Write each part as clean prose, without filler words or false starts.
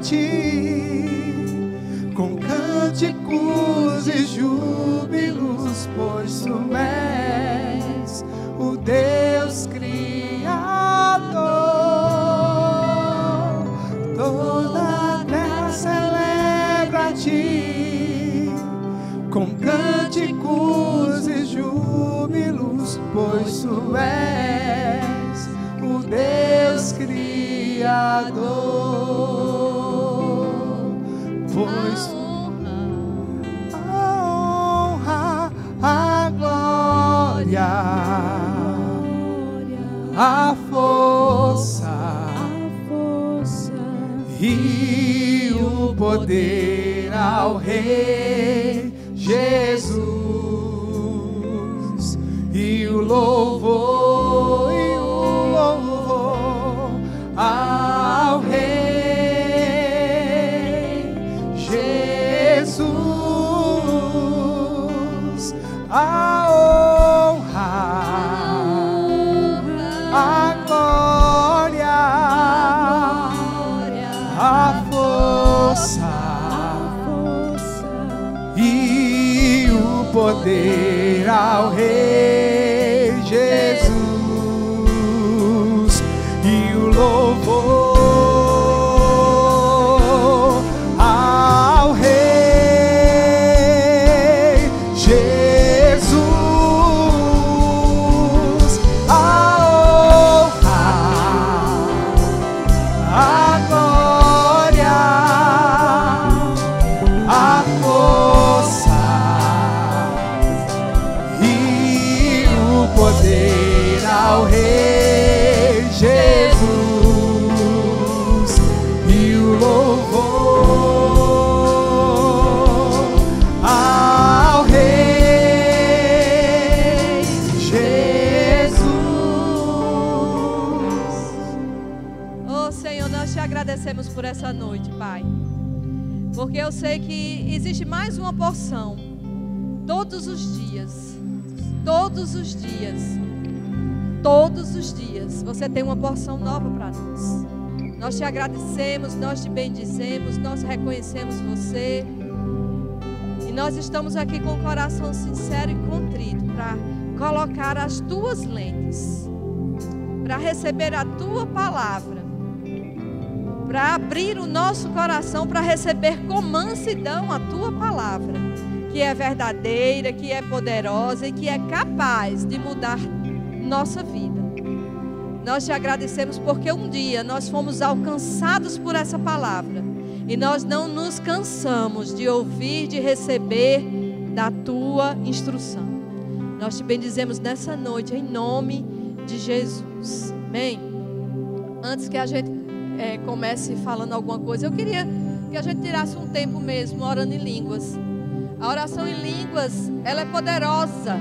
ti, com cânticos e júbilos, pois tu és o Deus Criador. Toda a terra celebra a ti, com cânticos e júbilos, pois tu és o Deus Criador. Pois a honra, a glória, a força e o poder ao Rei Jesus, e o louvor ao Rei Jesus, a honra, a glória, a força e o poder ao Rei Jesus, e o louvor ao Rei Jesus, a honra, a glória, a força e o poder ao Rei Jesus, e o louvor ao Rei Jesus. Oh Senhor, nós te agradecemos por essa noite, Pai, porque eu sei que existe mais uma porção todos os dias, todos os dias, todos os dias. Você tem uma porção nova para nós. Nós te agradecemos, nós te bendizemos, nós reconhecemos você, e nós estamos aqui com o coração sincero e contrito para colocar as tuas lentes, para receber a tua palavra, para abrir o nosso coração para receber com mansidão a tua palavra, que é verdadeira, que é poderosa e que é capaz de mudar nossa vida. Nós te agradecemos porque um dia nós fomos alcançados por essa palavra e nós não nos cansamos de ouvir, de receber da tua instrução. Nós te bendizemos nessa noite em nome de Jesus. Amém? Antes que a gente comece falando alguma coisa, eu queria que a gente tirasse um tempo mesmo orando em línguas. A oração em línguas, ela é poderosa.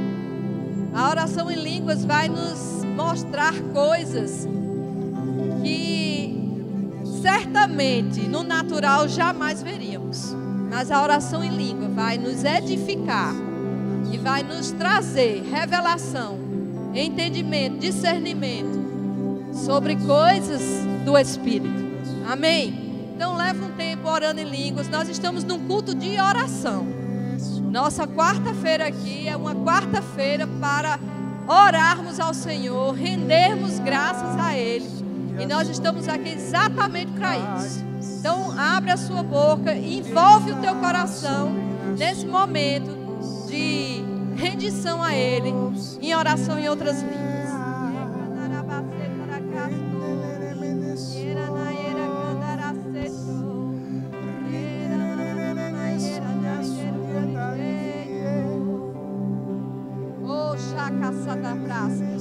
A oração em línguas vai nos mostrar coisas que certamente no natural jamais veríamos. Mas a oração em língua vai nos edificar e vai nos trazer revelação, entendimento, discernimento sobre coisas do Espírito. Amém? Então leva um tempo orando em línguas. Nós estamos num culto de oração. Nossa quarta-feira aqui é uma quarta-feira para orarmos ao Senhor, rendermos graças a Ele. E nós estamos aqui exatamente para isso. Então abre a sua boca, envolve o teu coração nesse momento de rendição a Ele, em oração em outras línguas.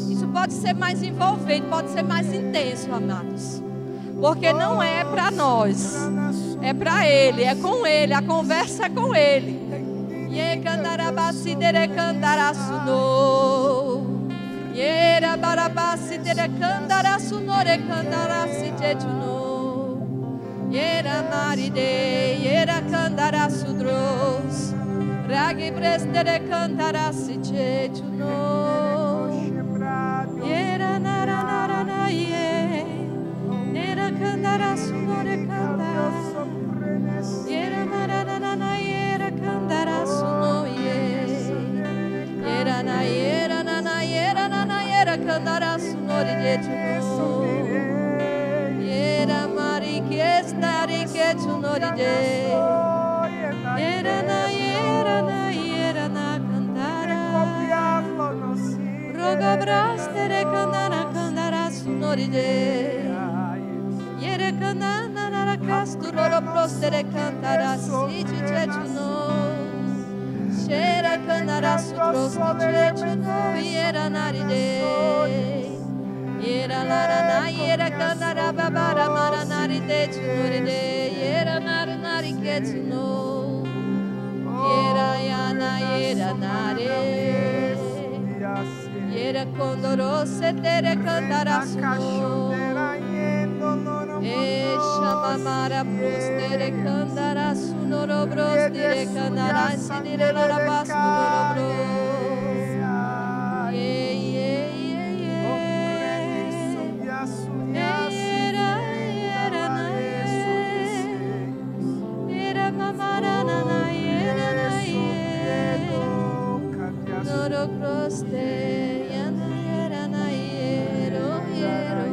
Isso pode ser mais envolvente, pode ser mais intenso, amados, porque não é para nós, é para Ele, é com Ele, a conversa é com Ele. Ragi prestere cantarassi cetuno, yera nara nara na ye, nera cantarassi nore canta. candara sunori de tuno. Yera mari que estare que tunori de. Yera na candara. Roga brastere candara sunori de. Yere candara casturoro prostere cantara siti cetuno. Shera candara sutrosti cetuno. Yera naride. Yera larana yera candara babara maranari de tunuride. Yera naranari ketuno. Yera yana yera nare. Yera condoro setere candara suno. Shamamara prostere candara sunoro brostere candara sinire larabasuro bro. Yera mamara na yera na noro proste yana yera na yero yero.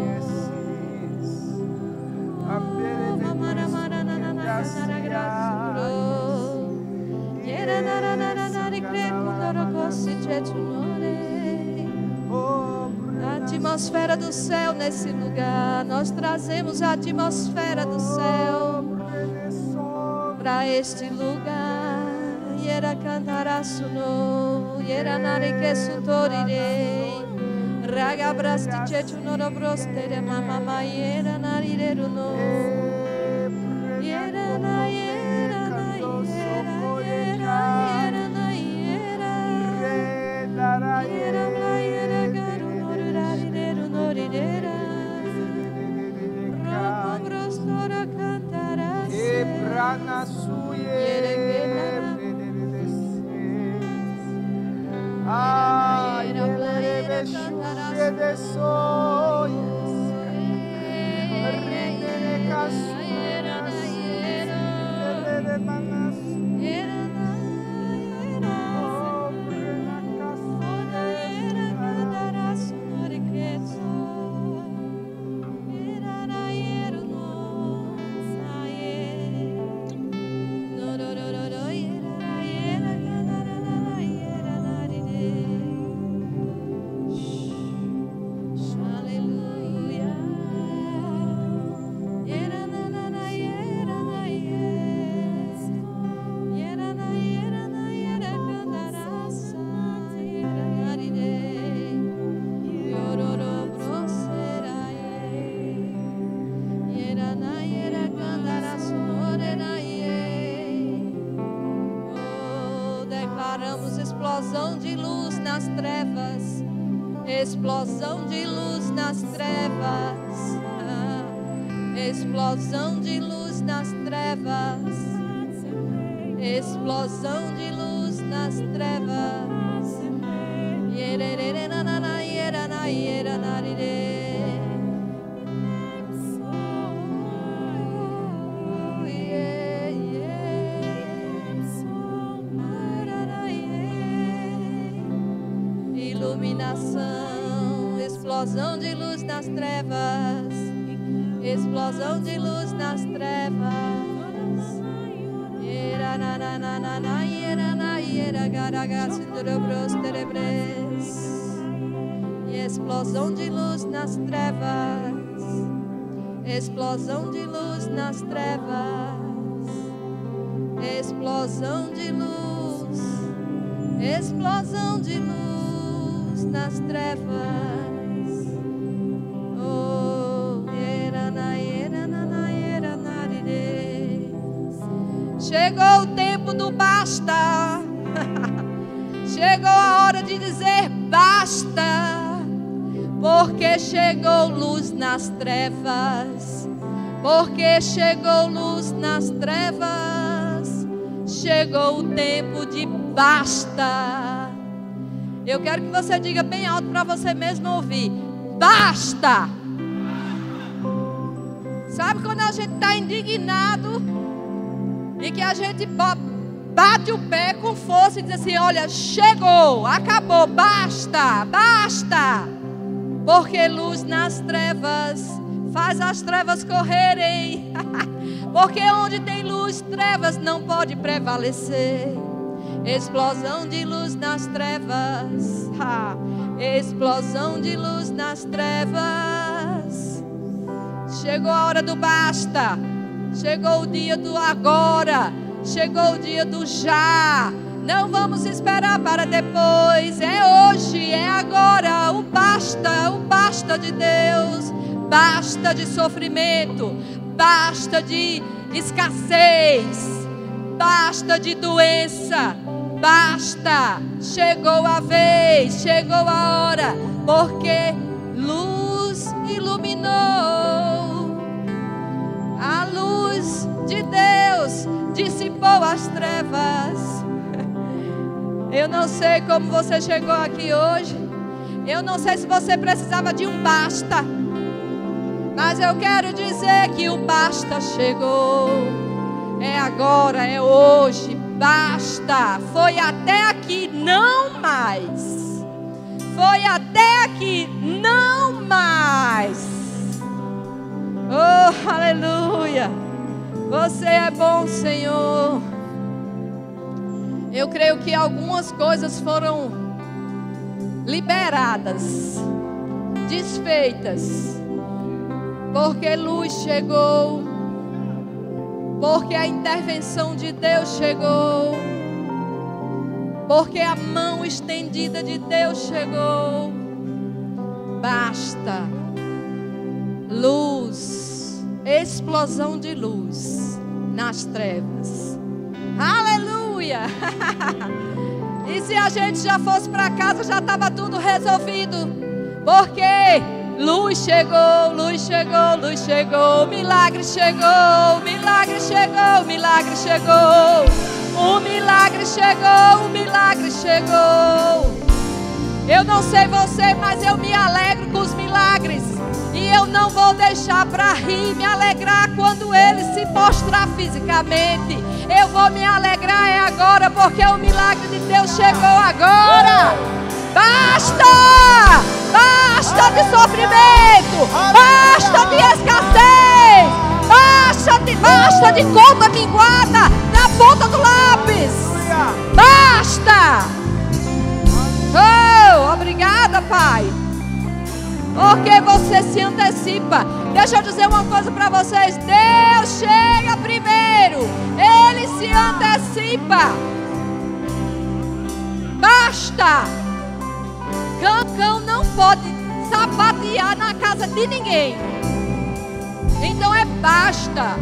Mamara mara na grasuro. Yera na ricreco cossi cetunore. A atmosfera do céu nesse lugar. Nós trazemos a atmosfera do céu para este lugar. Yera cantaraçuno, yera narike sutorire. Raga brasti cetunoro brostere mama yera narireruno. Yera na yera na yera yera na yera. Yera na yera garu norarireru norirera. Rogo brostora cantarase. Ebrana suye. Ay, yera suye de soyes. Rinde casu. Explosão de luz nas trevas, explosão de luz nas trevas, explosão de luz nas trevas, explosão de luz nas trevas. Yerere na na na yera na yera na rire. Iluminação, explosão de luz nas trevas, explosão de luz nas trevas. Era na na na na na era na era garagas durobros terebres. Explosão de luz nas trevas, explosão de luz nas trevas, explosão de luz, explosão de luz nas trevas. Oh, era na era narire. Chegou o tempo do basta. Chegou a hora de dizer basta. Porque chegou luz nas trevas. Porque chegou luz nas trevas. Chegou o tempo de basta. Eu quero que você diga bem alto para você mesmo ouvir. Basta! Sabe quando a gente está indignado e que a gente bate o pé com força e diz assim: olha, chegou, acabou, basta, basta. Porque luz nas trevas faz as trevas correrem. Porque onde tem luz, trevas não pode prevalecer. Explosão de luz nas trevas. Explosão de luz nas trevas. Chegou a hora do basta. Chegou o dia do agora. Chegou o dia do já. Não vamos esperar para depois. É hoje, é agora. O basta de Deus. Basta de sofrimento. Basta de escassez. Basta de doença. Basta. Chegou a vez, chegou a hora. Porque luz iluminou. A luz de Deus dissipou as trevas. Eu não sei como você chegou aqui hoje. Eu não sei se você precisava de um basta. Mas eu quero dizer que o basta chegou. É agora, é hoje. Basta. Foi até aqui, não mais. Foi até aqui, não mais. Oh, aleluia. Você é bom, Senhor. Eu creio que algumas coisas foram liberadas, desfeitas, porque luz chegou, porque a intervenção de Deus chegou, porque a mão estendida de Deus chegou. Basta. Luz, explosão de luz nas trevas. Aleluia! E se a gente já fosse para casa, já estava tudo resolvido. Porque luz chegou, luz chegou, luz chegou. Milagre chegou, milagre chegou, milagre chegou. O milagre chegou, o milagre chegou. Eu não sei você, mas eu me alegro com os milagres. E eu não vou deixar para rir, me alegrar quando ele se mostrar fisicamente. Eu vou me alegrar é agora, porque o milagre de Deus chegou agora. Basta! Basta de sofrimento! Basta de escassez! Basta de conta minguada na ponta do lápis! Basta! Oh, obrigada, Pai. Porque você se antecipa. Deixa eu dizer uma coisa para vocês. Deus chega primeiro. Ele se antecipa. Basta. Cão não pode sapatear na casa de ninguém. Então é basta.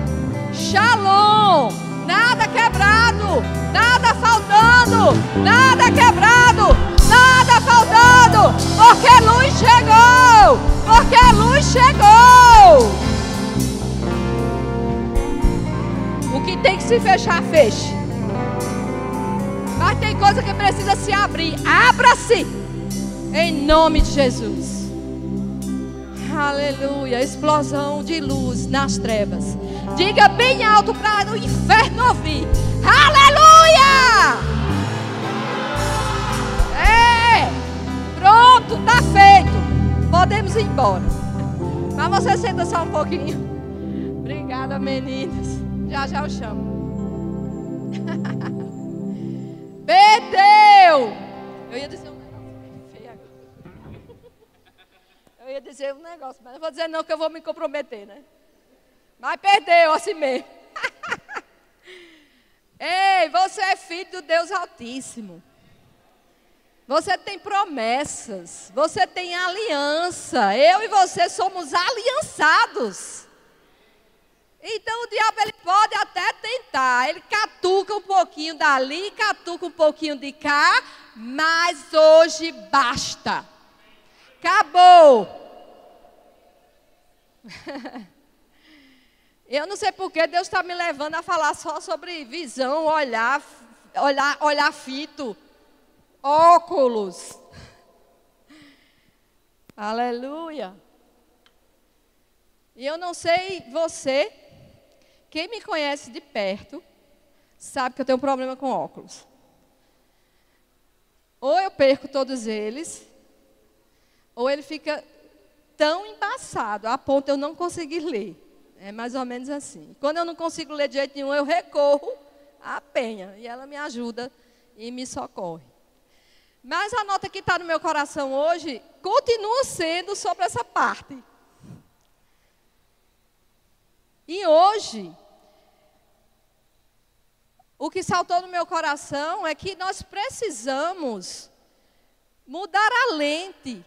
Shalom. Nada quebrado. Nada faltando. Nada quebrado. Nada faltando. Porque a luz chegou. Porque a luz chegou. O que tem que se fechar, feche. Mas tem coisa que precisa se abrir. Abra-se. Em nome de Jesus. Aleluia. Explosão de luz nas trevas. Diga bem alto para o inferno ouvir. Aleluia. Pronto, está feito. Podemos ir embora. Mas você senta só um pouquinho. Obrigada, meninas. Já eu chamo. Perdeu. Eu ia dizer um negócio feio agora. Eu ia dizer um negócio, mas não vou dizer não, que eu vou me comprometer, né? Mas perdeu assim mesmo. Ei, você é filho do Deus Altíssimo. Você tem promessas, você tem aliança. Eu e você somos aliançados. Então o diabo ele pode até tentar. Ele catuca um pouquinho dali, catuca um pouquinho de cá. Mas hoje basta. Acabou. Eu não sei porque Deus está me levando a falar só sobre visão, olhar fito. Óculos. Aleluia. E eu não sei você, quem me conhece de perto, sabe que eu tenho um problema com óculos. Ou eu perco todos eles, ou ele fica tão embaçado, a ponto de eu não conseguir ler. É mais ou menos assim. Quando eu não consigo ler de jeito nenhum, eu recorro à Penha. E ela me ajuda e me socorre. Mas a nota que está no meu coração hoje continua sendo sobre essa parte. E hoje, o que saltou no meu coração é que nós precisamos mudar a lente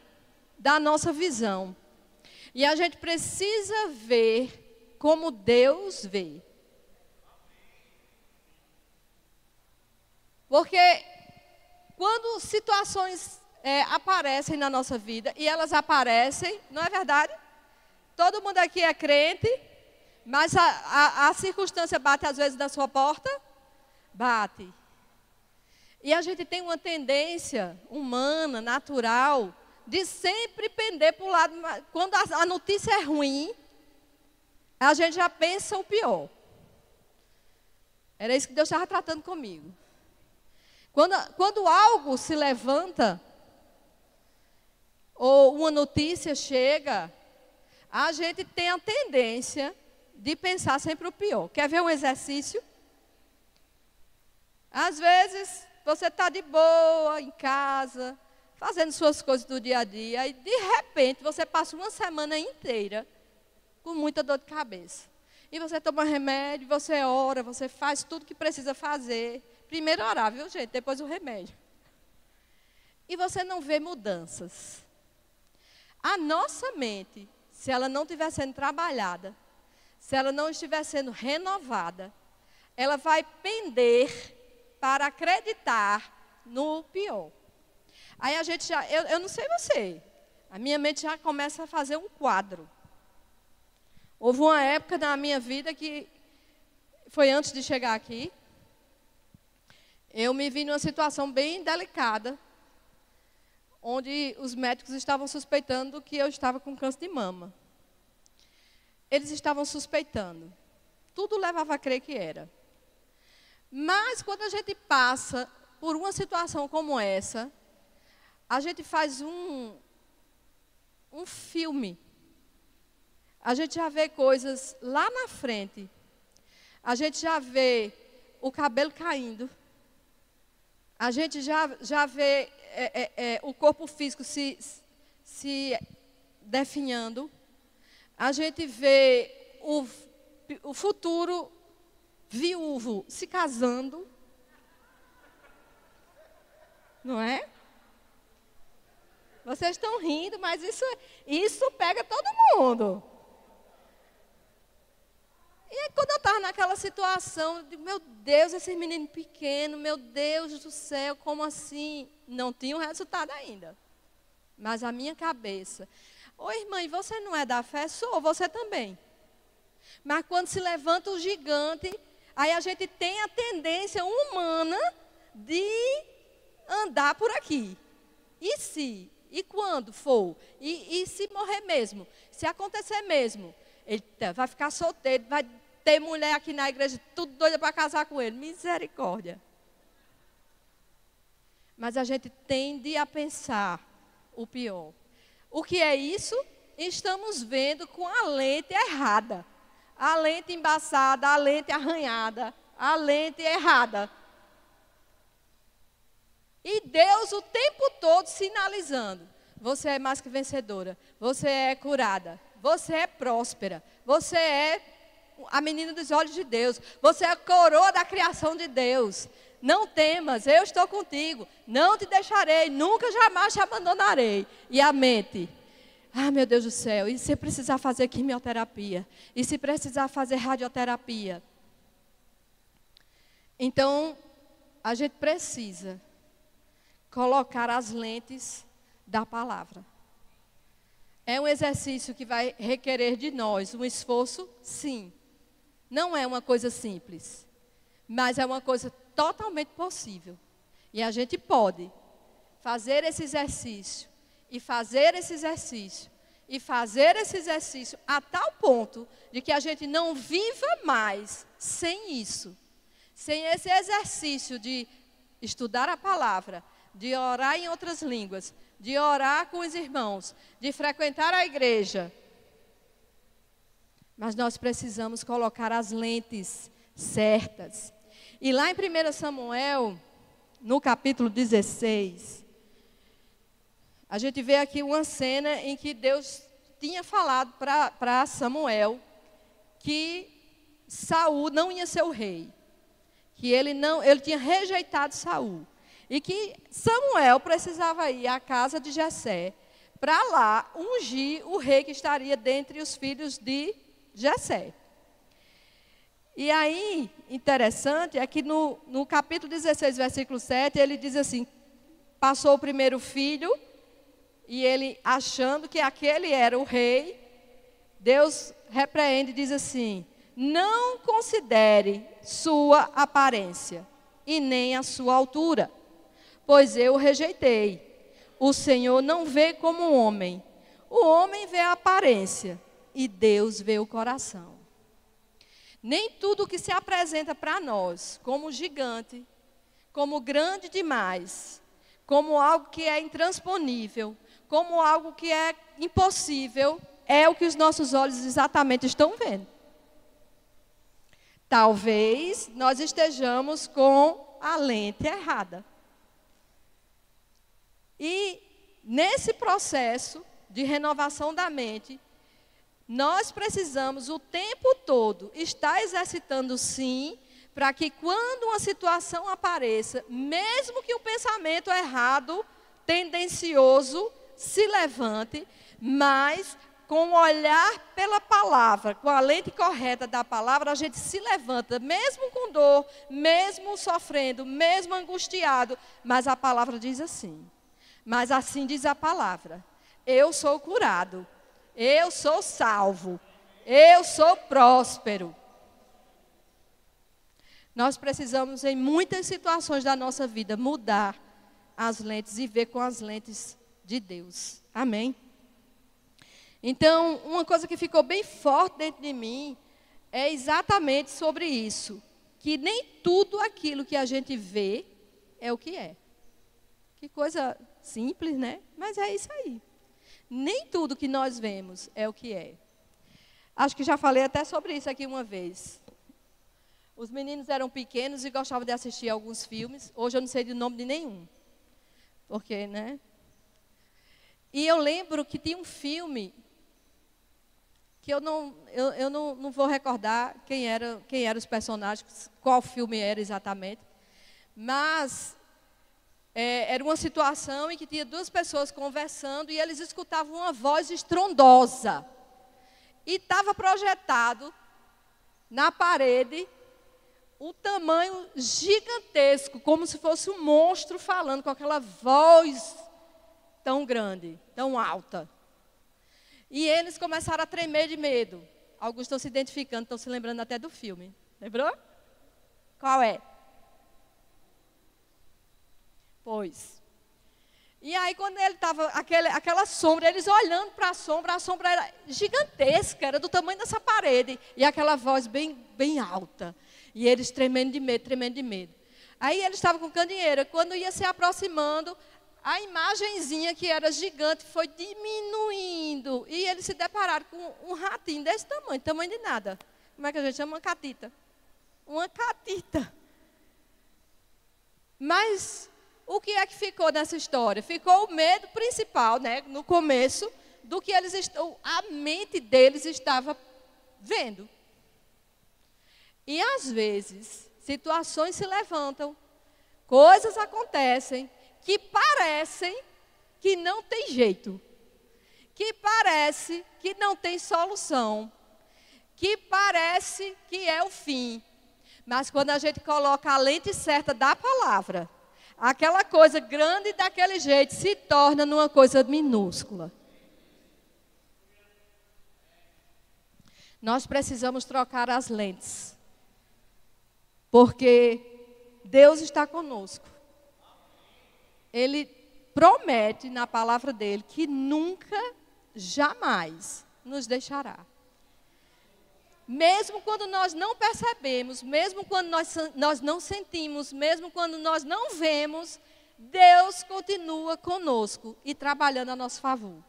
da nossa visão. E a gente precisa ver como Deus vê. Porque quando situações aparecem na nossa vida, e elas aparecem, não é verdade? Todo mundo aqui é crente, mas a circunstância bate às vezes na sua porta? Bate. E a gente tem uma tendência humana, natural, de sempre pender para o lado. Quando a notícia é ruim, a gente já pensa o pior. Era isso que Deus estava tratando comigo. Quando algo se levanta, ou uma notícia chega, a gente tem a tendência de pensar sempre o pior. Quer ver um exercício? Às vezes, você está de boa, em casa, fazendo suas coisas do dia a dia, e de repente você passa uma semana inteira com muita dor de cabeça. E você toma remédio, você ora, você faz tudo que precisa fazer. Primeiro orar, viu, gente? Depois o remédio. E você não vê mudanças. A nossa mente, se ela não estiver sendo trabalhada, se ela não estiver sendo renovada, ela vai pender para acreditar no pior. Aí a gente eu não sei você, a minha mente já começa a fazer um quadro. Houve uma época na minha vida que foi antes de chegar aqui, eu me vi numa situação bem delicada, onde os médicos estavam suspeitando que eu estava com câncer de mama. Eles estavam suspeitando. Tudo levava a crer que era. Mas quando a gente passa por uma situação como essa, a gente faz um filme. A gente já vê coisas lá na frente. A gente já vê o cabelo caindo. A gente já vê o corpo físico se definhando. A gente vê o futuro viúvo se casando. Não é? Vocês estão rindo, mas isso pega todo mundo. E aí, quando eu estava naquela situação, eu digo, meu Deus, esse menino pequeno, meu Deus do céu, como assim? Não tinha um resultado ainda. Mas a minha cabeça, ô irmã, e você não é da fé? Sou, você também. Mas quando se levanta o gigante, aí a gente tem a tendência humana de andar por aqui. E se? E quando for? E se morrer mesmo? Se acontecer mesmo? Ele vai ficar solteiro, vai ter mulher aqui na igreja, tudo doida para casar com ele. Misericórdia. Mas a gente tende a pensar o pior. O que é isso? Estamos vendo com a lente errada. A lente embaçada, a lente arranhada, a lente errada. E Deus o tempo todo sinalizando. Você é mais que vencedora. Você é curada. Você é próspera. Você é a menina dos olhos de Deus. Você é a coroa da criação de Deus. Não temas, eu estou contigo. Não te deixarei, nunca jamais te abandonarei. E a mente, meu Deus do céu, e se precisar fazer quimioterapia? E se precisar fazer radioterapia? Então, a gente precisa colocar as lentes da palavra. É um exercício que vai requerer de nós um esforço, sim. Não é uma coisa simples, mas é uma coisa totalmente possível. E a gente pode fazer esse exercício, e fazer esse exercício, e fazer esse exercício a tal ponto de que a gente não viva mais sem isso. Sem esse exercício de estudar a palavra, de orar em outras línguas, de orar com os irmãos, de frequentar a igreja. Mas nós precisamos colocar as lentes certas. E lá em 1 Samuel, no capítulo 16, a gente vê aqui uma cena em que Deus tinha falado para Samuel que Saul não ia ser o rei, que ele tinha rejeitado Saul, e que Samuel precisava ir à casa de Jessé para lá ungir o rei que estaria dentre os filhos de Jessé. E aí, interessante, é que no capítulo 16, versículo 7, ele diz assim, passou o primeiro filho, e ele achando que aquele era o rei, Deus repreende e diz assim, não considere sua aparência, e nem a sua altura, pois eu o rejeitei. O Senhor não vê como um homem, o homem vê a aparência, e Deus vê o coração. Nem tudo que se apresenta para nós como gigante, como grande demais, como algo que é intransponível, como algo que é impossível, é o que os nossos olhos exatamente estão vendo. Talvez nós estejamos com a lente errada. E nesse processo de renovação da mente, nós precisamos o tempo todo estar exercitando sim, para que quando uma situação apareça, mesmo que o pensamento errado, tendencioso, se levante, mas com o olhar pela palavra, com a lente correta da palavra, a gente se levanta, mesmo com dor, mesmo sofrendo, mesmo angustiado, mas a palavra diz assim, mas assim diz a palavra, eu sou curado. Eu sou salvo. Eu sou próspero. Nós precisamos, em muitas situações da nossa vida, mudar as lentes e ver com as lentes de Deus. Amém? Então, uma coisa que ficou bem forte dentro de mim é exatamente sobre isso. Que nem tudo aquilo que a gente vê é o que é. Que coisa simples, né? Mas é isso aí. Nem tudo que nós vemos é o que é. Acho que já falei até sobre isso aqui uma vez. Os meninos eram pequenos e gostavam de assistir alguns filmes. Hoje eu não sei do nome de nenhum. Porque, né? E eu lembro que tinha um filme que eu não vou recordar quem eram os personagens, qual filme era exatamente. Mas era uma situação em que tinha duas pessoas conversando e eles escutavam uma voz estrondosa. E estava projetado na parede um tamanho gigantesco, como se fosse um monstro falando com aquela voz tão grande, tão alta. E eles começaram a tremer de medo. Alguns estão se identificando, estão se lembrando até do filme. Lembrou? Qual é? Pois. E aí, quando ele estava, aquela sombra, eles olhando para a sombra era gigantesca, era do tamanho dessa parede. E aquela voz bem, bem alta. E eles tremendo de medo, tremendo de medo. Aí eles estavam com candeeira. Quando ia se aproximando, a imagenzinha que era gigante foi diminuindo. E eles se depararam com um ratinho desse tamanho, tamanho de nada. Como é que a gente chama? Uma catita. Uma catita. Mas o que é que ficou nessa história? Ficou o medo principal, né, no começo, do que a mente deles estava vendo. E às vezes, situações se levantam, coisas acontecem, que parecem que não tem jeito, que parece que não tem solução, que parece que é o fim. Mas quando a gente coloca a lente certa da palavra, aquela coisa grande daquele jeito se torna numa coisa minúscula. Nós precisamos trocar as lentes, porque Deus está conosco. Ele promete na palavra dele que nunca, jamais nos deixará. Mesmo quando nós não percebemos, mesmo quando nós não sentimos, mesmo quando nós não vemos, Deus continua conosco e trabalhando a nosso favor.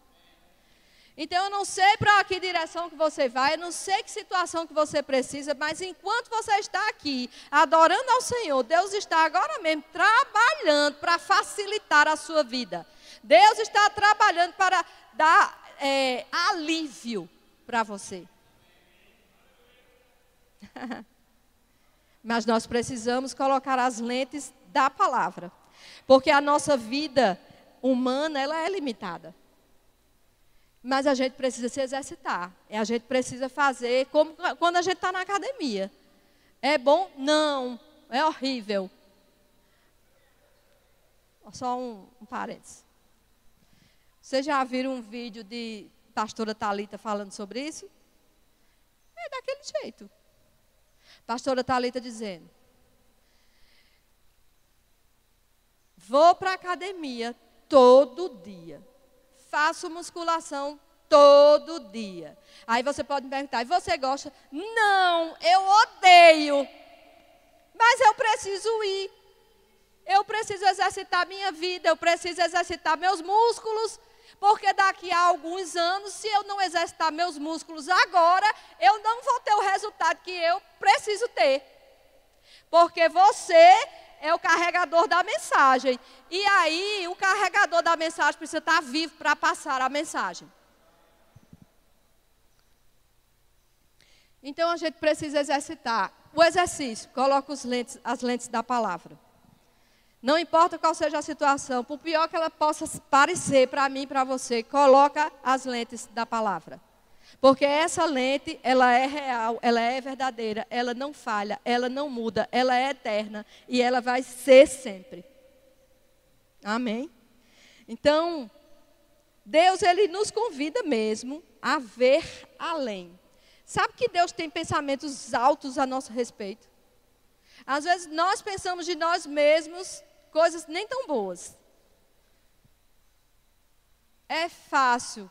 Então, eu não sei para que direção que você vai, eu não sei que situação que você precisa, mas enquanto você está aqui, adorando ao Senhor, Deus está agora mesmo trabalhando para facilitar a sua vida. Deus está trabalhando para dar alívio para você. Mas nós precisamos colocar as lentes da palavra, porque a nossa vida humana, ela é limitada. Mas a gente precisa se exercitar. A gente precisa fazer como quando a gente está na academia. É bom? Não. É horrível. Só um parênteses. Vocês já viram um vídeo de pastora Thalita falando sobre isso? É daquele jeito. Pastora Thalita dizendo: vou para a academia todo dia. Faço musculação todo dia. Aí você pode me perguntar: e você gosta? Não, eu odeio. Mas eu preciso ir. Eu preciso exercitar minha vida, eu preciso exercitar meus músculos. Porque daqui a alguns anos, se eu não exercitar meus músculos agora, eu não vou ter o resultado que eu preciso ter. Porque você é o carregador da mensagem. E aí, o carregador da mensagem precisa estar vivo para passar a mensagem. Então, a gente precisa exercitar. O exercício, coloca as lentes da palavra. Não importa qual seja a situação, por pior que ela possa parecer para mim e para você, coloca as lentes da palavra. Porque essa lente, ela é real, ela é verdadeira, ela não falha, ela não muda, ela é eterna e ela vai ser sempre. Amém? Então, Deus, Ele nos convida mesmo a ver além. Sabe que Deus tem pensamentos altos a nosso respeito? Às vezes nós pensamos de nós mesmos coisas nem tão boas. É fácil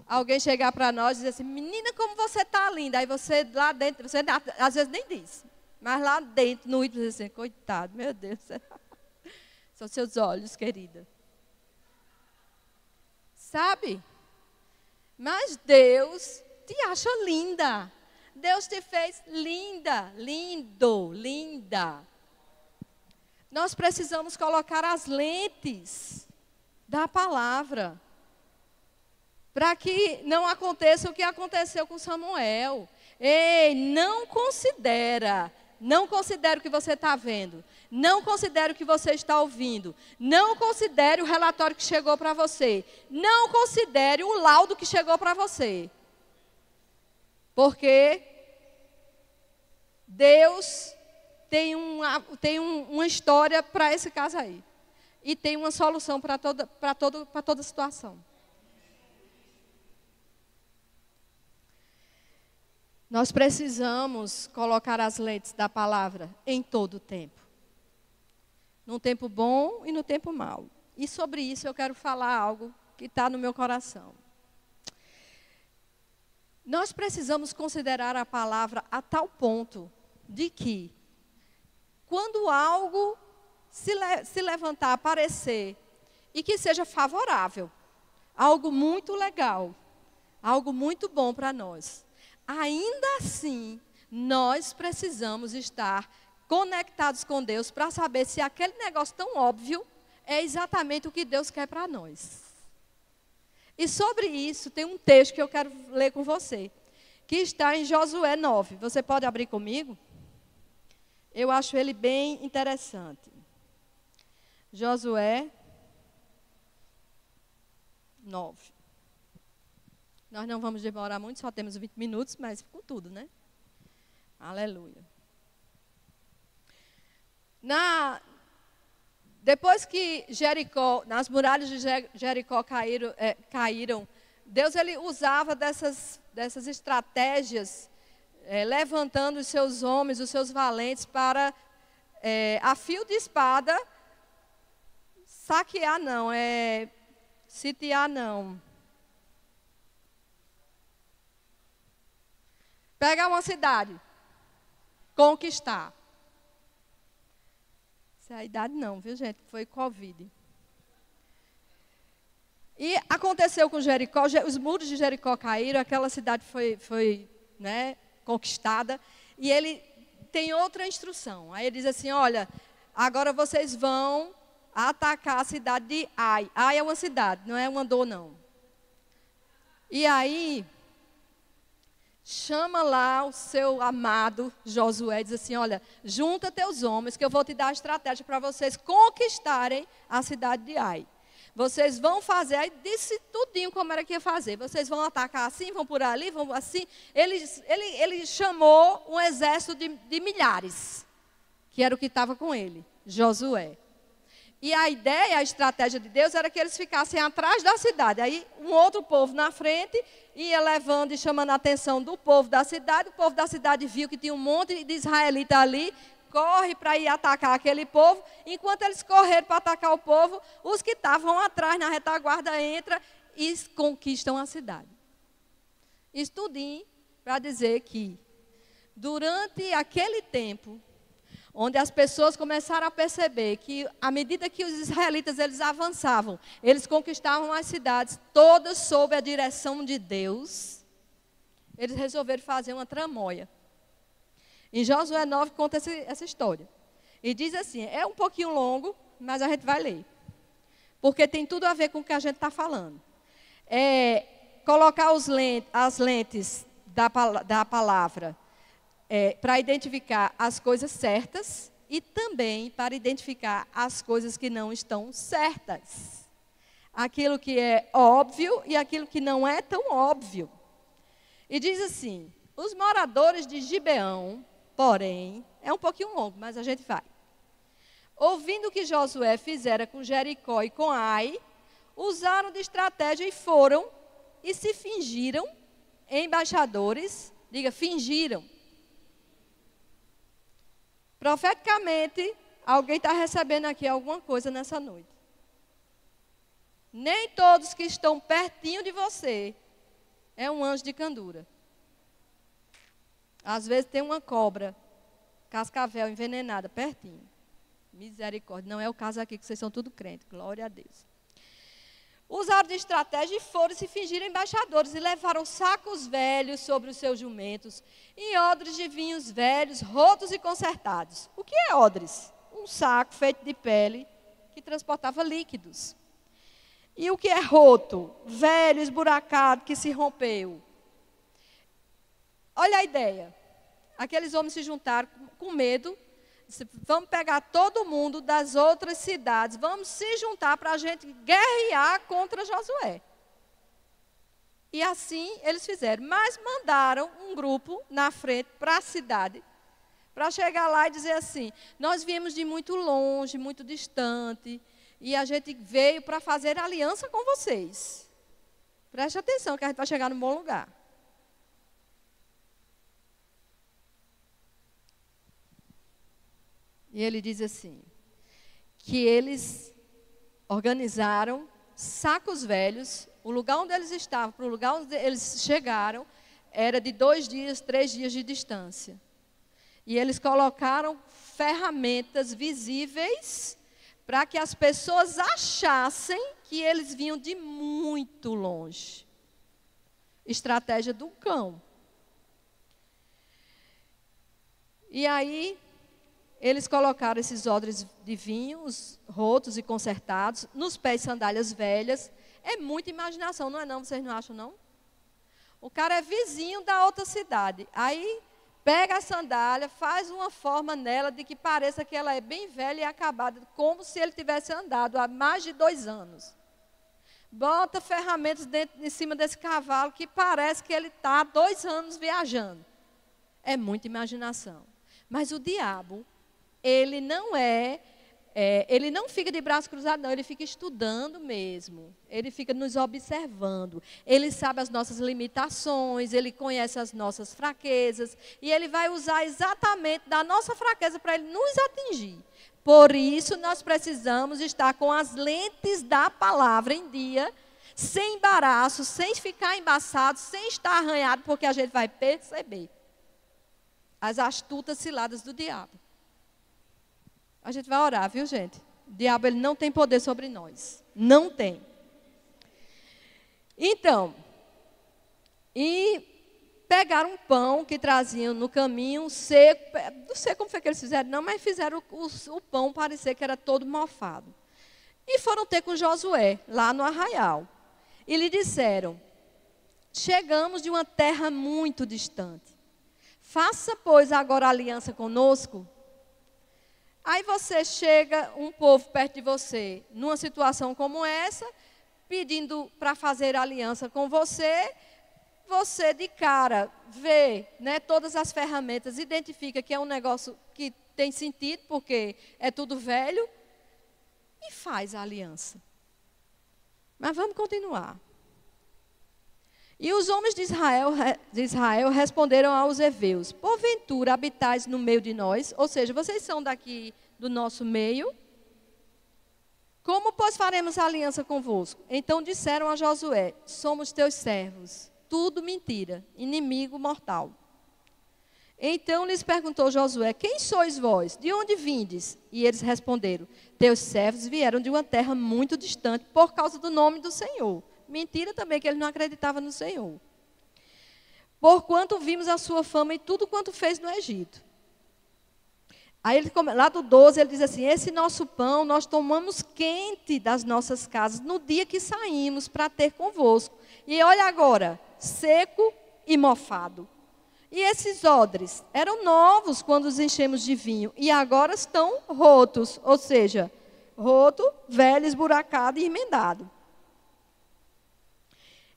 alguém chegar para nós e dizer assim: menina, como você está linda. Aí você lá dentro, você às vezes nem diz. Mas lá dentro, no íntimo, você diz assim: coitado, meu Deus. São seus olhos, querida. Sabe? Mas Deus te acha linda. Deus te fez linda, lindo, linda. Nós precisamos colocar as lentes da palavra, para que não aconteça o que aconteceu com Samuel. Ei, não considera o que você está vendo. Não considere o que você está ouvindo. Não considere o relatório que chegou para você. Não considere o laudo que chegou para você. Porque Deus tem uma história para esse caso aí. E tem uma solução para toda situação. Nós precisamos colocar as lentes da palavra em todo o tempo. No tempo bom e no tempo mau. E sobre isso eu quero falar algo que está no meu coração. Nós precisamos considerar a palavra a tal ponto de que, quando algo se levantar, aparecer, e que seja favorável, algo muito legal, algo muito bom para nós, ainda assim, nós precisamos estar conectados com Deus para saber se aquele negócio tão óbvio é exatamente o que Deus quer para nós. E sobre isso tem um texto que eu quero ler com você, que está em Josué 9. Você pode abrir comigo? Eu acho ele bem interessante. Josué 9. Nós não vamos demorar muito, só temos 20 minutos, mas com tudo, né? Aleluia. Depois que nas muralhas de Jericó caíram, Deus ele usava dessas estratégias, levantando os seus homens, os seus valentes, para, a fio de espada, saquear não, sitiar não. Pegar uma cidade, conquistar. Essa é a idade não, viu, gente? Foi Covid. E aconteceu com Jericó, os muros de Jericó caíram, aquela cidade foi né, conquistada. E ele tem outra instrução. Aí ele diz assim, olha, agora vocês vão atacar a cidade de Ai. Ai é uma cidade, não é uma dor, não. E aí, chama lá o seu amado Josué e diz assim, olha, junta teus homens que eu vou te dar a estratégia para vocês conquistarem a cidade de Ai. Vocês vão fazer, aí disse tudinho como era que ia fazer. Vocês vão atacar assim, vão por ali, vão assim. Ele chamou um exército de milhares, que era o que estava com ele, Josué. E a ideia, a estratégia de Deus era que eles ficassem atrás da cidade. Aí um outro povo na frente ia levando e chamando a atenção do povo da cidade. O povo da cidade viu que tinha um monte de israelita ali, corre para ir atacar aquele povo. Enquanto eles correram para atacar o povo, os que estavam atrás na retaguarda entram e conquistam a cidade. Isso tudinho para dizer que durante aquele tempo, onde as pessoas começaram a perceber que, à medida que os israelitas eles avançavam, eles conquistavam as cidades, todas sob a direção de Deus, eles resolveram fazer uma tramóia. Em Josué 9 conta essa história. E diz assim, é um pouquinho longo, mas a gente vai ler. Porque tem tudo a ver com o que a gente está falando. Colocar as lentes da palavra, para identificar as coisas certas e também para identificar as coisas que não estão certas. Aquilo que é óbvio e aquilo que não é tão óbvio. E diz assim, os moradores de Gibeão, porém, é um pouquinho longo, mas a gente vai. Ouvindo o que Josué fizera com Jericó e com Ai, usaram de estratégia e foram e se fingiram embaixadores, diga, fingiram. Profeticamente, alguém está recebendo aqui alguma coisa nessa noite. Nem todos que estão pertinho de você é um anjo de candura. Às vezes tem uma cobra, cascavel envenenada, pertinho. Misericórdia, não é o caso aqui, que vocês são tudo crentes, glória a Deus. Usaram de estratégia e foram se fingir embaixadores e levaram sacos velhos sobre os seus jumentos e odres de vinhos velhos, rotos e consertados. O que é odres? Um saco feito de pele que transportava líquidos. E o que é roto? Velho, esburacado, que se rompeu. Olha a ideia. Aqueles homens se juntaram com medo. Vamos pegar todo mundo das outras cidades, vamos se juntar para a gente guerrear contra Josué. E assim eles fizeram. Mas mandaram um grupo na frente para a cidade, para chegar lá e dizer assim, nós viemos de muito longe, muito distante, e a gente veio para fazer aliança com vocês. Preste atenção que a gente vai chegar num bom lugar. E ele diz assim, que eles organizaram sacos velhos, o lugar onde eles estavam, para o lugar onde eles chegaram, era de 2 dias, 3 dias de distância. E eles colocaram ferramentas visíveis para que as pessoas achassem que eles vinham de muito longe. Estratégia do cão. E aí eles colocaram esses odres de vinho, os rotos e consertados, nos pés sandálias velhas. É muita imaginação, não é não? Vocês não acham, não? O cara é vizinho da outra cidade. Aí pega a sandália, faz uma forma nela de que pareça que ela é bem velha e acabada, como se ele tivesse andado há mais de 2 anos. Bota ferramentas em cima desse cavalo que parece que ele está há 2 anos viajando. É muita imaginação. Mas o diabo, ele não fica de braço cruzado, não. Ele fica estudando mesmo. Ele fica nos observando. Ele sabe as nossas limitações, ele conhece as nossas fraquezas. E ele vai usar exatamente da nossa fraqueza para ele nos atingir. Por isso, nós precisamos estar com as lentes da palavra em dia, sem embaraço, sem ficar embaçado, sem estar arranhado, porque a gente vai perceber as astutas ciladas do diabo. A gente vai orar, viu, gente? O diabo, ele não tem poder sobre nós. Não tem. Então, e pegaram um pão que traziam no caminho, seco. Não sei como foi que eles fizeram, não, mas fizeram o pão parecer que era todo mofado. E foram ter com Josué, lá no arraial. E lhe disseram: chegamos de uma terra muito distante. Faça, pois, agora aliança conosco. Aí você chega, um povo perto de você, numa situação como essa, pedindo para fazer aliança com você, você de cara vê, né, todas as ferramentas, identifica que é um negócio que tem sentido, porque é tudo velho, e faz a aliança. Mas vamos continuar. E os homens de Israel responderam aos heveus: porventura habitais no meio de nós? Ou seja, vocês são daqui do nosso meio? Como, pois, faremos aliança convosco? Então disseram a Josué: somos teus servos. Tudo mentira, inimigo mortal. Então lhes perguntou Josué: quem sois vós? De onde vindes? E eles responderam: teus servos vieram de uma terra muito distante por causa do nome do Senhor. Mentira também, que eles não acreditavam no Senhor. Porquanto vimos a sua fama e tudo quanto fez no Egito. Aí, lá do 12, ele diz assim: esse nosso pão nós tomamos quente das nossas casas no dia que saímos para ter convosco. E olha agora, seco e mofado. E esses odres eram novos quando os enchemos de vinho, e agora estão rotos, ou seja, roto, velho, esburacado e emendado.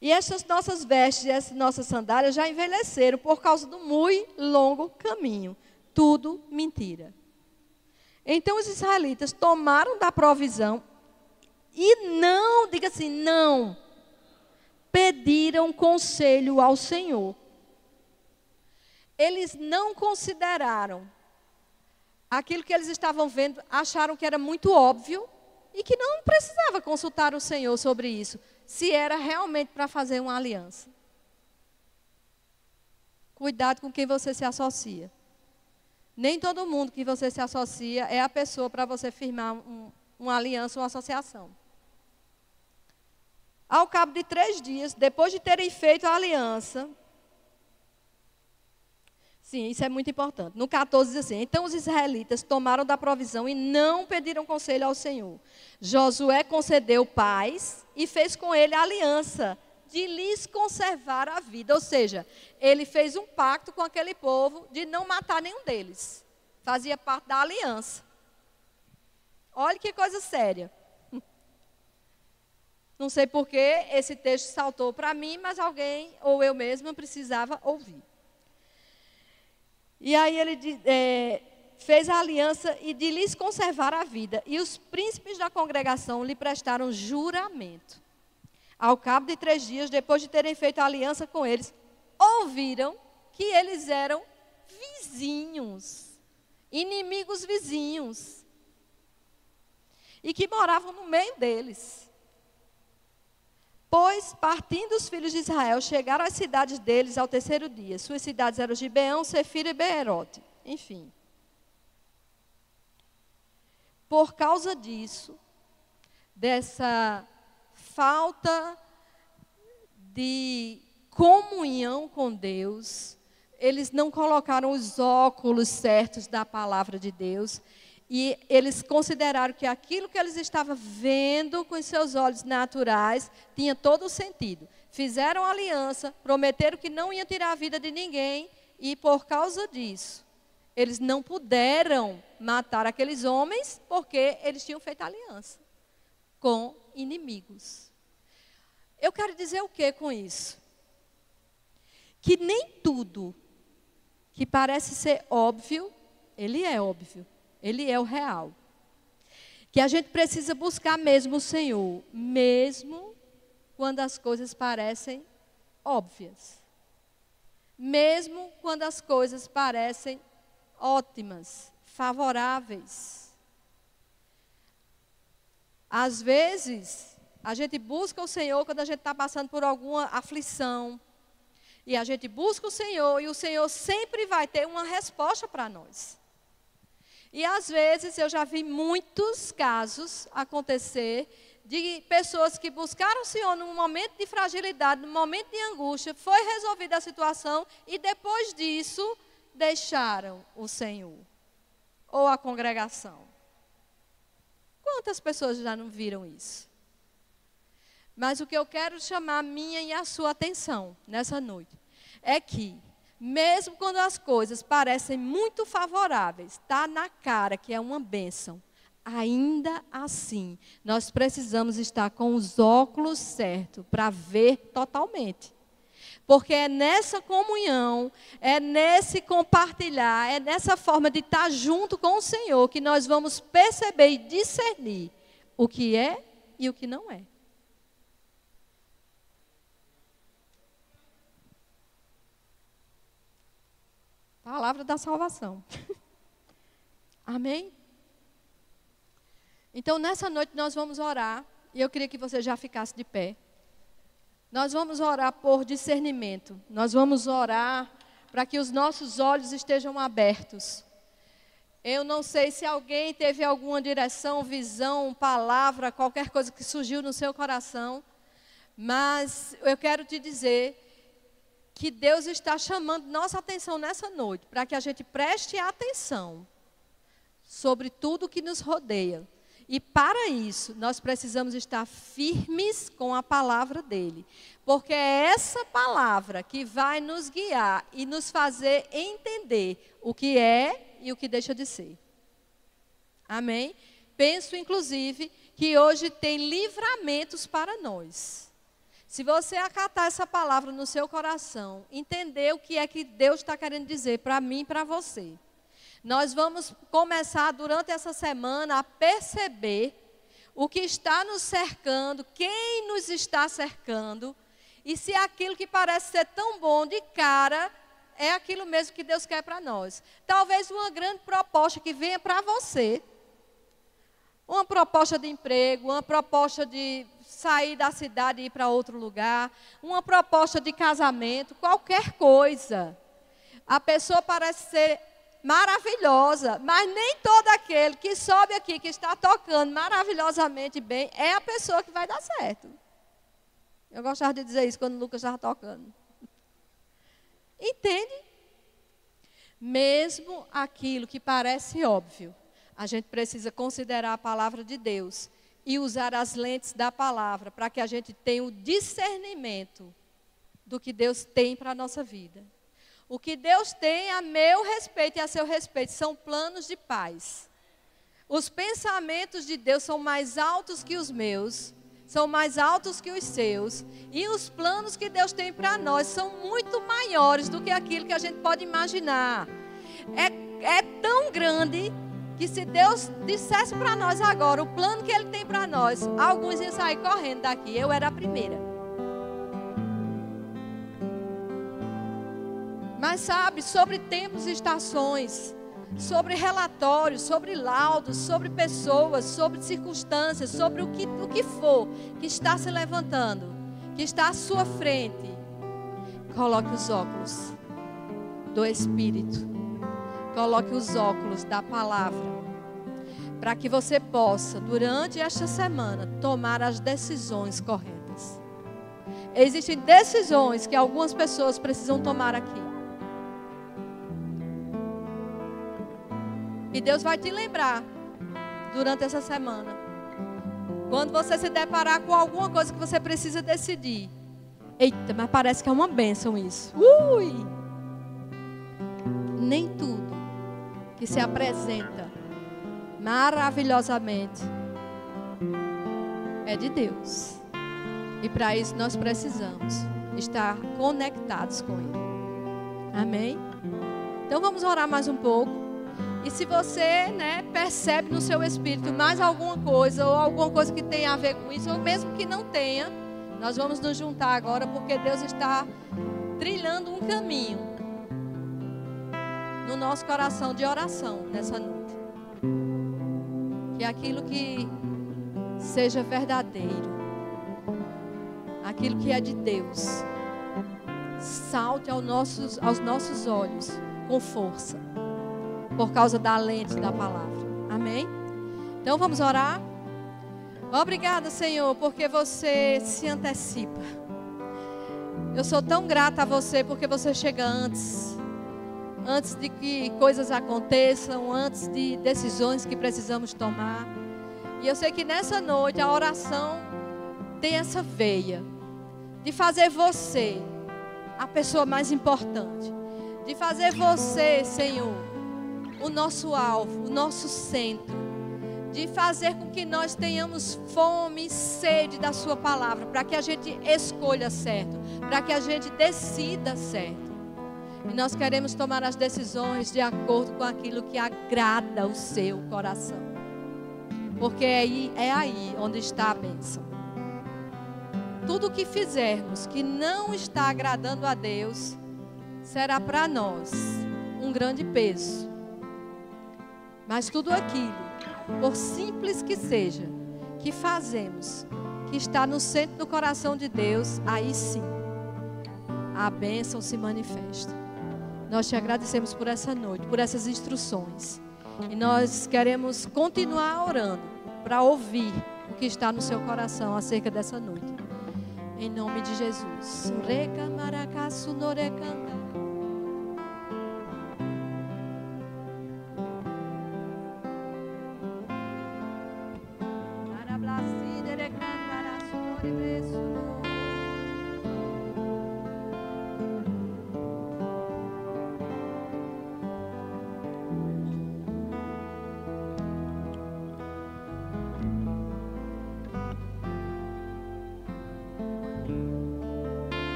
E essas nossas vestes, essas nossas sandálias já envelheceram por causa do muito longo caminho. Tudo mentira. Então os israelitas tomaram da provisão e não, diga assim, não, pediram conselho ao Senhor. Eles não consideraram aquilo que eles estavam vendo, acharam que era muito óbvio e que não precisava consultar o Senhor sobre isso, se era realmente para fazer uma aliança. Cuidado com quem você se associa. Nem todo mundo que você se associa é a pessoa para você firmar uma aliança ou uma associação. Ao cabo de 3 dias, depois de terem feito a aliança, sim, isso é muito importante. No 14 diz assim: então os israelitas tomaram da provisão e não pediram conselho ao Senhor. Josué concedeu paz e fez com ele a aliança de lhes conservar a vida. Ou seja, ele fez um pacto com aquele povo de não matar nenhum deles. Fazia parte da aliança. Olha que coisa séria. Não sei por que esse texto saltou para mim, mas alguém ou eu mesma precisava ouvir. E aí ele fez a aliança e de lhes conservar a vida. E os príncipes da congregação lhe prestaram juramento. Ao cabo de 3 dias, depois de terem feito a aliança com eles, ouviram que eles eram vizinhos, inimigos vizinhos, e que moravam no meio deles. Pois, partindo os filhos de Israel, chegaram às cidades deles ao 3º dia. Suas cidades eram Gibeão, Sefira e Beerote. Enfim. Por causa disso, dessa falta de comunhão com Deus, eles não colocaram os óculos certos da palavra de Deus. E eles consideraram que aquilo que eles estavam vendo com os seus olhos naturais tinha todo o sentido. Fizeram aliança, prometeram que não iam tirar a vida de ninguém, e por causa disso, eles não puderam matar aqueles homens, porque eles tinham feito aliança com inimigos. Eu quero dizer o que com isso? Que nem tudo que parece ser óbvio, ele é óbvio. Ele é o real. Que a gente precisa buscar mesmo o Senhor, mesmo quando as coisas parecem óbvias. Mesmo quando as coisas parecem ótimas, favoráveis. Às vezes, a gente busca o Senhor quando a gente está passando por alguma aflição. E a gente busca o Senhor, e o Senhor sempre vai ter uma resposta para nós. E às vezes eu já vi muitos casos acontecer de pessoas que buscaram o Senhor num momento de fragilidade, num momento de angústia, foi resolvida a situação e depois disso deixaram o Senhor ou a congregação. Quantas pessoas já não viram isso? Mas o que eu quero chamar a minha e a sua atenção nessa noite é que, mesmo quando as coisas parecem muito favoráveis, está na cara que é uma bênção, ainda assim, nós precisamos estar com os óculos certos para ver totalmente. Porque é nessa comunhão, é nesse compartilhar, é nessa forma de estar junto com o Senhor que nós vamos perceber e discernir o que é e o que não é. Palavra da salvação. Amém? Então, nessa noite nós vamos orar, e eu queria que você já ficasse de pé. Nós vamos orar por discernimento. Nós vamos orar para que os nossos olhos estejam abertos. Eu não sei se alguém teve alguma direção, visão, palavra, qualquer coisa que surgiu no seu coração, mas eu quero te dizer que Deus está chamando nossa atenção nessa noite, para que a gente preste atenção sobre tudo que nos rodeia. E para isso, nós precisamos estar firmes com a palavra dele. Porque é essa palavra que vai nos guiar e nos fazer entender o que é e o que deixa de ser. Amém? Penso, inclusive, que hoje tem livramentos para nós. Se você acatar essa palavra no seu coração, entender o que é que Deus está querendo dizer para mim e para você. Nós vamos começar durante essa semana a perceber o que está nos cercando, quem nos está cercando, e se aquilo que parece ser tão bom de cara é aquilo mesmo que Deus quer para nós. Talvez uma grande proposta que venha para você, uma proposta de emprego, uma proposta de sair da cidade e ir para outro lugar, uma proposta de casamento, qualquer coisa. A pessoa parece ser maravilhosa, mas nem todo aquele que sobe aqui, que está tocando maravilhosamente bem, é a pessoa que vai dar certo. Eu gostava de dizer isso quando o Lucas estava tocando. Entende? Mesmo aquilo que parece óbvio, a gente precisa considerar a palavra de Deus e usar as lentes da palavra para que a gente tenha o discernimento do que Deus tem para a nossa vida. O que Deus tem a meu respeito e a seu respeito são planos de paz. Os pensamentos de Deus são mais altos que os meus, são mais altos que os seus. E os planos que Deus tem para nós são muito maiores do que aquilo que a gente pode imaginar. É tão grande que se Deus dissesse para nós agora o plano que Ele tem para nós, alguns iam sair correndo daqui. Eu era a primeira. Mas sabe, sobre tempos e estações, sobre relatórios, sobre laudos, sobre pessoas, sobre circunstâncias, sobre o que for que está se levantando, que está à sua frente, coloque os óculos do Espírito, coloque os óculos da palavra, para que você possa, durante esta semana, tomar as decisões corretas. Existem decisões que algumas pessoas precisam tomar aqui. E Deus vai te lembrar durante essa semana. Quando você se deparar com alguma coisa que você precisa decidir. Eita, mas parece que é uma bênção isso. Nem tudo que se apresenta maravilhosamente é de Deus. E para isso nós precisamos estar conectados com Ele. Amém? Então vamos orar mais um pouco. E se você, percebe no seu espírito mais alguma coisa, ou alguma coisa que tenha a ver com isso, ou mesmo que não tenha, nós vamos nos juntar agora, porque Deus está trilhando um caminho no nosso coração de oração nessa noite. Que aquilo que seja verdadeiro, aquilo que é de Deus, salte aos nossos olhos com força. por causa da lente da palavra. Amém? Então vamos orar. Obrigada, Senhor, porque você se antecipa. Eu sou tão grata a você porque você chega antes de que coisas aconteçam, antes de decisões que precisamos tomar. E eu sei que nessa noite a oração tem essa veia de fazer você a pessoa mais importante, de fazer você, Senhor, o nosso alvo, o nosso centro, de fazer com que nós tenhamos fome e sede da sua palavra, para que a gente escolha certo, para que a gente decida certo. E nós queremos tomar as decisões de acordo com aquilo que agrada o seu coração, porque é aí onde está a bênção. Tudo o que fizermos que não está agradando a Deus será para nós um grande peso. Mas tudo aquilo, por simples que seja, que fazemos, que está no centro do coração de Deus, aí sim, a bênção se manifesta. Nós te agradecemos por essa noite, por essas instruções. E nós queremos continuar orando para ouvir o que está no seu coração acerca dessa noite. Em nome de Jesus.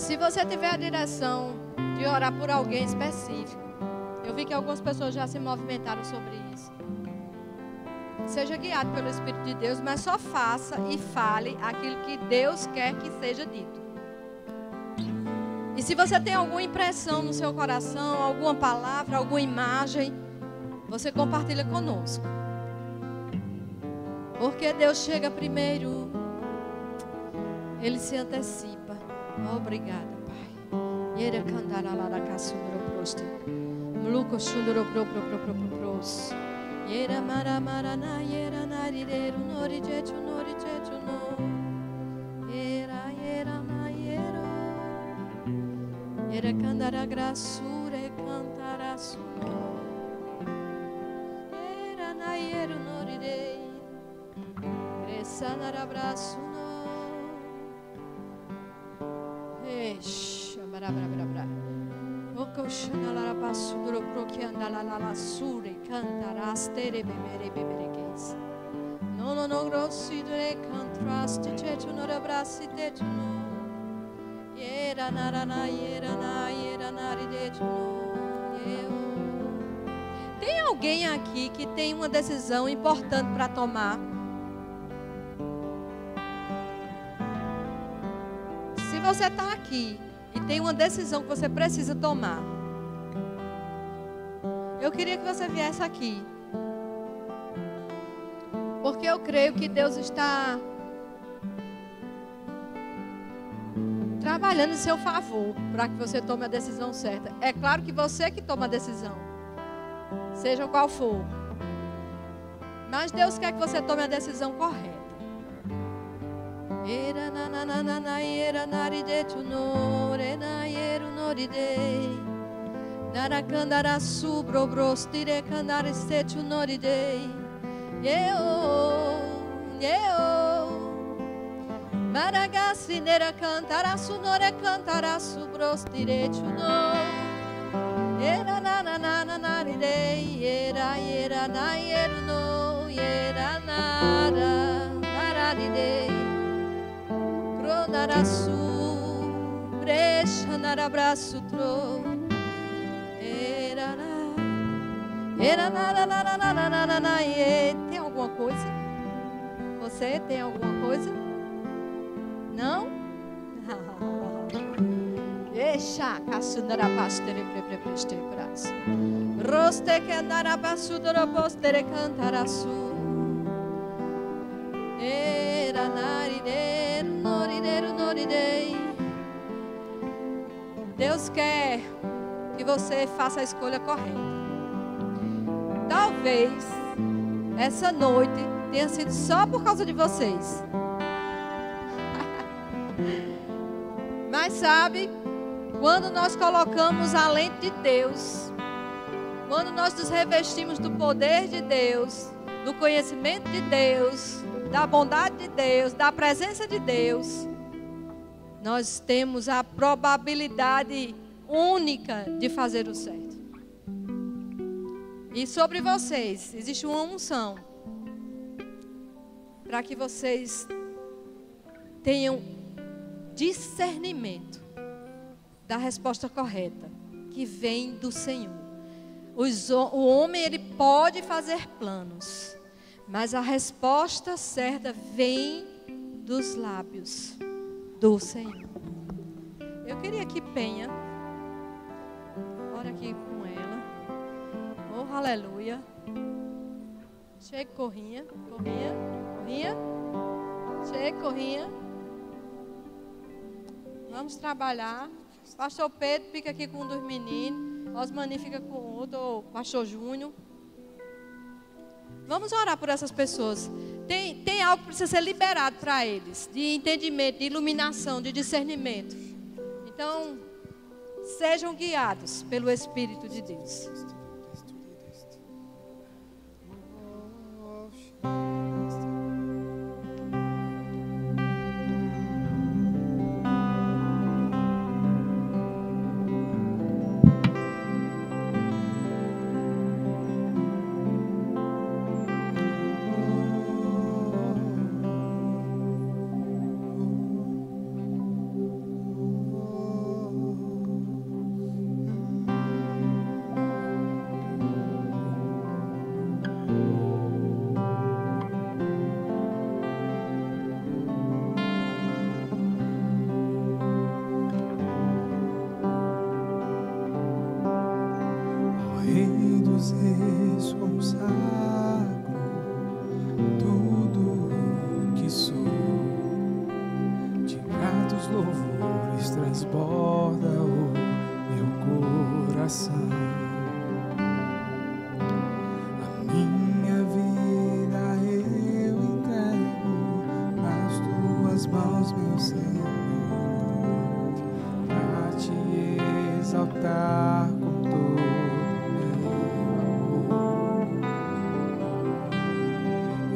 Se você tiver a direção de orar por alguém específico, eu vi que algumas pessoas já se movimentaram sobre isso. Seja guiado pelo Espírito de Deus, mas só faça e fale aquilo que Deus quer que seja dito. E se você tem alguma impressão no seu coração, alguma palavra, alguma imagem, você compartilha conosco. Porque Deus chega primeiro, Ele se antecipa. Obrigada, Pai. Yere cantará da caçundro proste. Mluco chundro pros. Yera maramarana yera narireiro norijetu no. Yera na yero. Yere cantará graçure cantará suno. Yera na yero norirei. Cresça na abraço. No grossi de contraste teto no abraço teto no era na Tem alguém aqui que tem uma decisão importante para tomar? Se você está aqui e tem uma decisão que você precisa tomar, eu queria que você viesse aqui, porque eu creio que Deus está trabalhando em seu favor para que você tome a decisão certa. É claro que você que toma a decisão, seja qual for, mas Deus quer que você tome a decisão correta. Era na era naride tu no rena yeru noride narakandara subro brostire kandare se tu noride maragasi nera cantara sunore cantara subrostire tu no era na naride era na yeru no era nara naride Narasu, brecha, narabraço, tro, erará, Tem alguma coisa? Você tem alguma coisa? Não? Deixa, caçundara pastere preste braço. Roste que andara basudora postere cantaraçu. Era narideiro, noridei. Deus quer que você faça a escolha correta. Talvez essa noite tenha sido só por causa de vocês. Mas sabe, quando nós colocamos a lente de Deus, quando nós nos revestimos do poder de Deus, do conhecimento de Deus, da bondade de Deus, da presença de Deus, nós temos a probabilidade única de fazer o certo. E sobre vocês existe uma unção para que vocês tenham discernimento da resposta correta que vem do Senhor. O homem, ele pode fazer planos, mas a resposta certa vem dos lábios do Senhor. Eu queria que Penha, ora aqui com ela. Oh, aleluia. Chega, corrinha. Chega, corrinha. Vamos trabalhar. Pastor Pedro fica aqui com um dos meninos. Osmani fica com o outro, o Pastor Júnior. Vamos orar por essas pessoas. Tem algo que precisa ser liberado para eles. De entendimento, de iluminação, de discernimento. Então, sejam guiados pelo Espírito de Deus.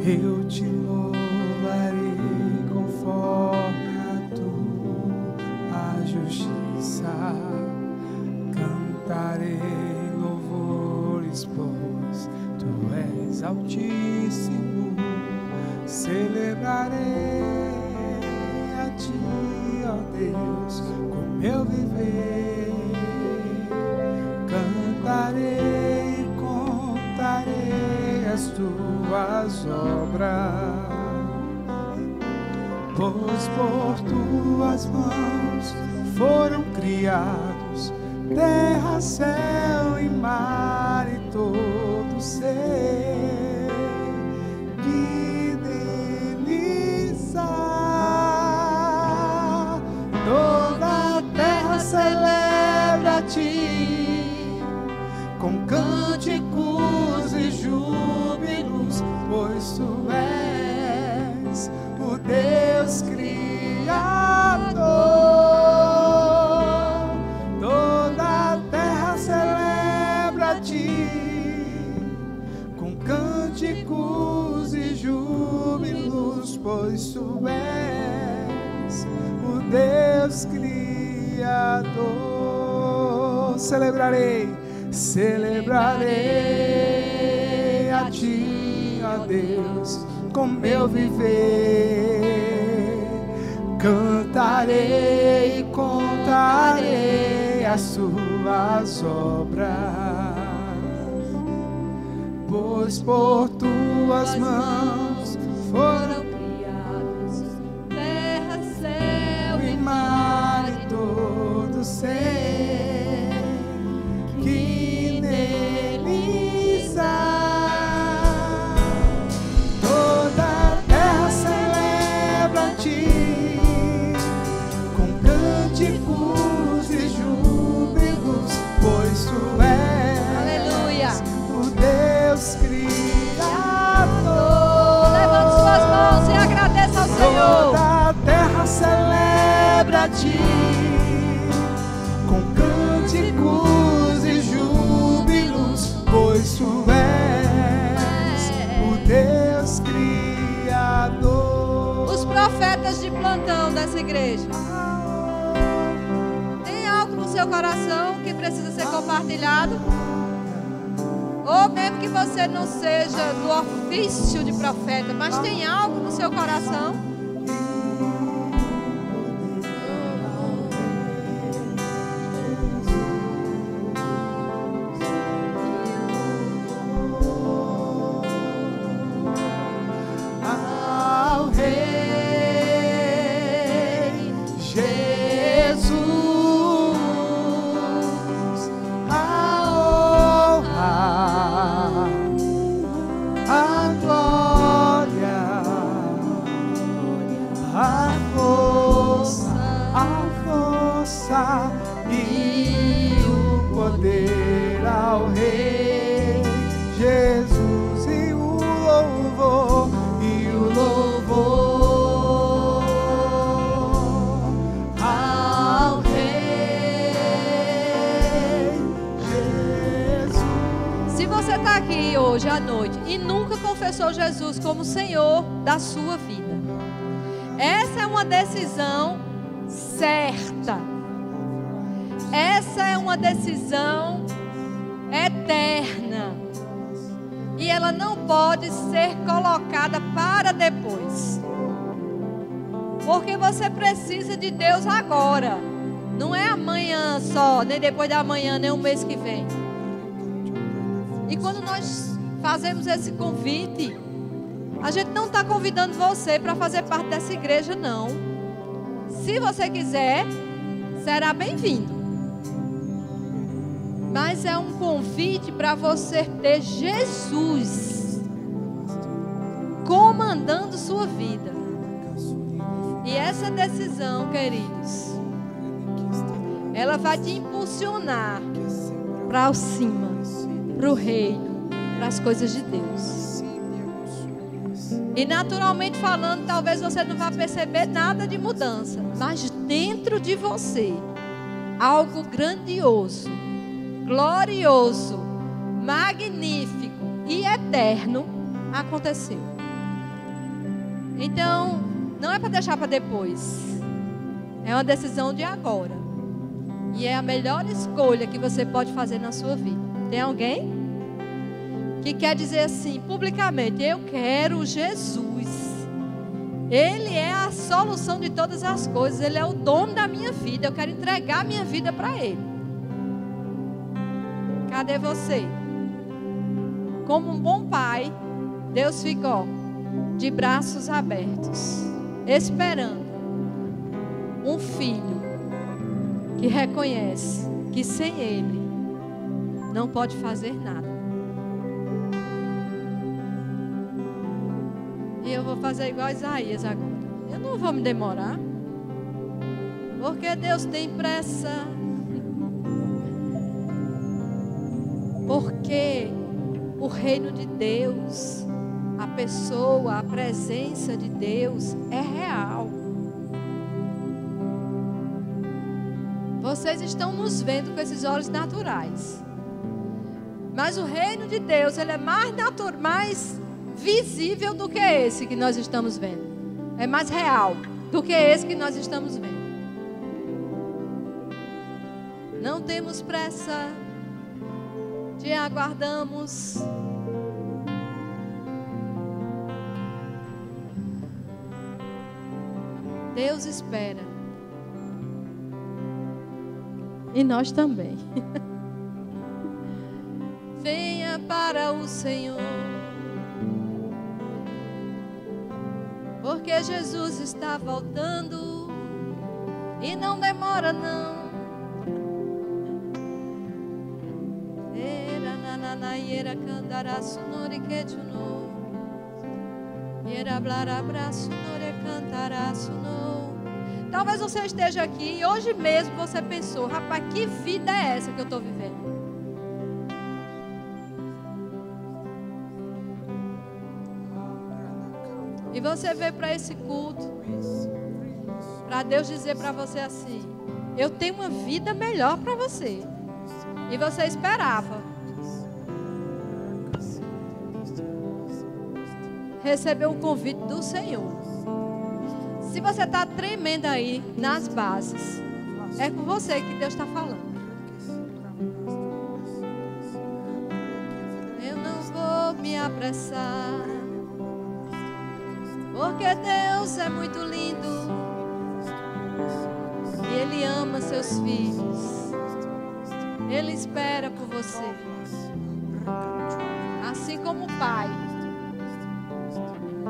Eu te louvarei conforme a tua justiça. Cantarei louvores, pois tu és altíssimo. Celebrarei a ti, ó Deus, com meu viver. Cantarei e contarei as tuas obras, pois por tuas mãos foram criados terra, céu e mar e todo ser. Que delícia! Toda a terra celebra a ti com cânticos e júbilos, pois tu és o Deus Criador. Toda a terra celebra a ti com cânticos e júbilos, pois tu és o Deus Criador. Celebrarei a ti, ó Deus, com meu viver. Cantarei e contarei as tuas obras, pois por tuas mãos foram criados terra, céu e mar e todo ser que neles há. Toda a terra celebra a ti com cânticos e júbilos, pois tu és o Deus Criador. Levante suas mãos e agradeça ao Senhor. Toda a terra celebra a ti com cânticos e júbilos, pois tu és o Deus Criador. Os profetas de plantão dessa igreja, tem algo no seu coração que precisa ser compartilhado? Ou mesmo que você não seja do ofício de profeta, mas tem algo no seu coração? Ao Rei Jesus a honra, a glória, a força e o poder ao Rei Jesus, e o louvor ao Rei Jesus. Se você está aqui hoje à noite e nunca confessou Jesus como Senhor da sua vida, essa é uma decisão certa. Essa é uma decisão eterna. E ela não pode ser colocada para depois. Porque você precisa de Deus agora. Não é amanhã só, nem depois da manhã, nem o mês que vem. E quando nós fazemos esse convite, a gente não está convidando você para fazer parte dessa igreja, não. Se você quiser, será bem-vindo. Mas é um convite para você ter Jesus comandando sua vida. E essa decisão, queridos, ela vai te impulsionar para o cima, para o reino, para as coisas de Deus. E naturalmente falando, talvez você não vá perceber nada de mudança, mas dentro de você, algo grandioso, glorioso, magnífico e eterno aconteceu. Então, não é para deixar para depois. É uma decisão de agora. E é a melhor escolha que você pode fazer na sua vida. Tem alguém que quer dizer assim, publicamente: eu quero Jesus. Ele é a solução de todas as coisas. Ele é o dono da minha vida. Eu quero entregar minha vida para Ele. Cadê você? Como um bom pai, Deus ficou de braços abertos, esperando um filho que reconhece que sem Ele não pode fazer nada. E eu vou fazer igual a Isaías agora. Eu não vou me demorar, porque Deus tem pressa. Porque o reino de Deus, a pessoa, a presença de Deus é real. Vocês estão nos vendo com esses olhos naturais. Mas o reino de Deus, ele é mais visível do que esse que nós estamos vendo. É mais real do que esse que nós estamos vendo. Não temos pressa. Te aguardamos. Deus espera. E nós também. Venha, venha para o Senhor, porque Jesus está voltando e não demora não. Era nananaiera candaraço nore que juno, era blarabraço nore cantaraço no. Talvez você esteja aqui e hoje mesmo você pensou: rapaz, que vida é essa que eu estou vivendo? E você veio para esse culto para Deus dizer para você assim: eu tenho uma vida melhor para você. E você esperava receber um convite do Senhor. Se você está tremendo aí nas bases, é com você que Deus está falando. Eu não vou me apressar, porque Deus é muito lindo e Ele ama seus filhos. Ele espera por você, assim como o pai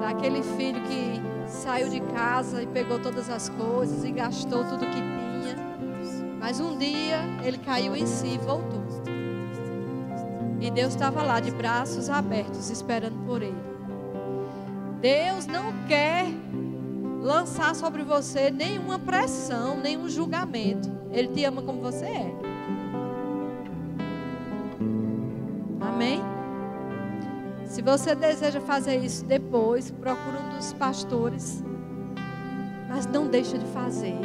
daquele filho que saiu de casa e pegou todas as coisas e gastou tudo que tinha, mas um dia ele caiu em si e voltou. E Deus estava lá de braços abertos esperando por ele. Deus não quer lançar sobre você nenhuma pressão, nenhum julgamento. Ele te ama como você é. Amém? Se você deseja fazer isso depois, procura um dos pastores. Mas não deixa de fazer.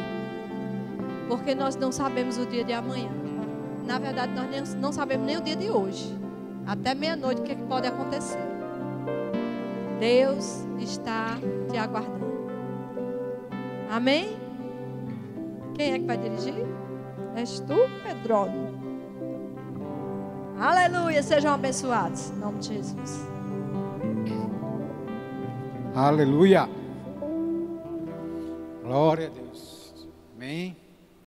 Porque nós não sabemos o dia de amanhã. Na verdade, nós não sabemos nem o dia de hoje. Até meia-noite o que pode acontecer. Deus está te aguardando. Amém? Quem é que vai dirigir? És tu, Pedrônio? Aleluia, sejam abençoados. Em nome de Jesus. Aleluia. Glória a Deus. Amém.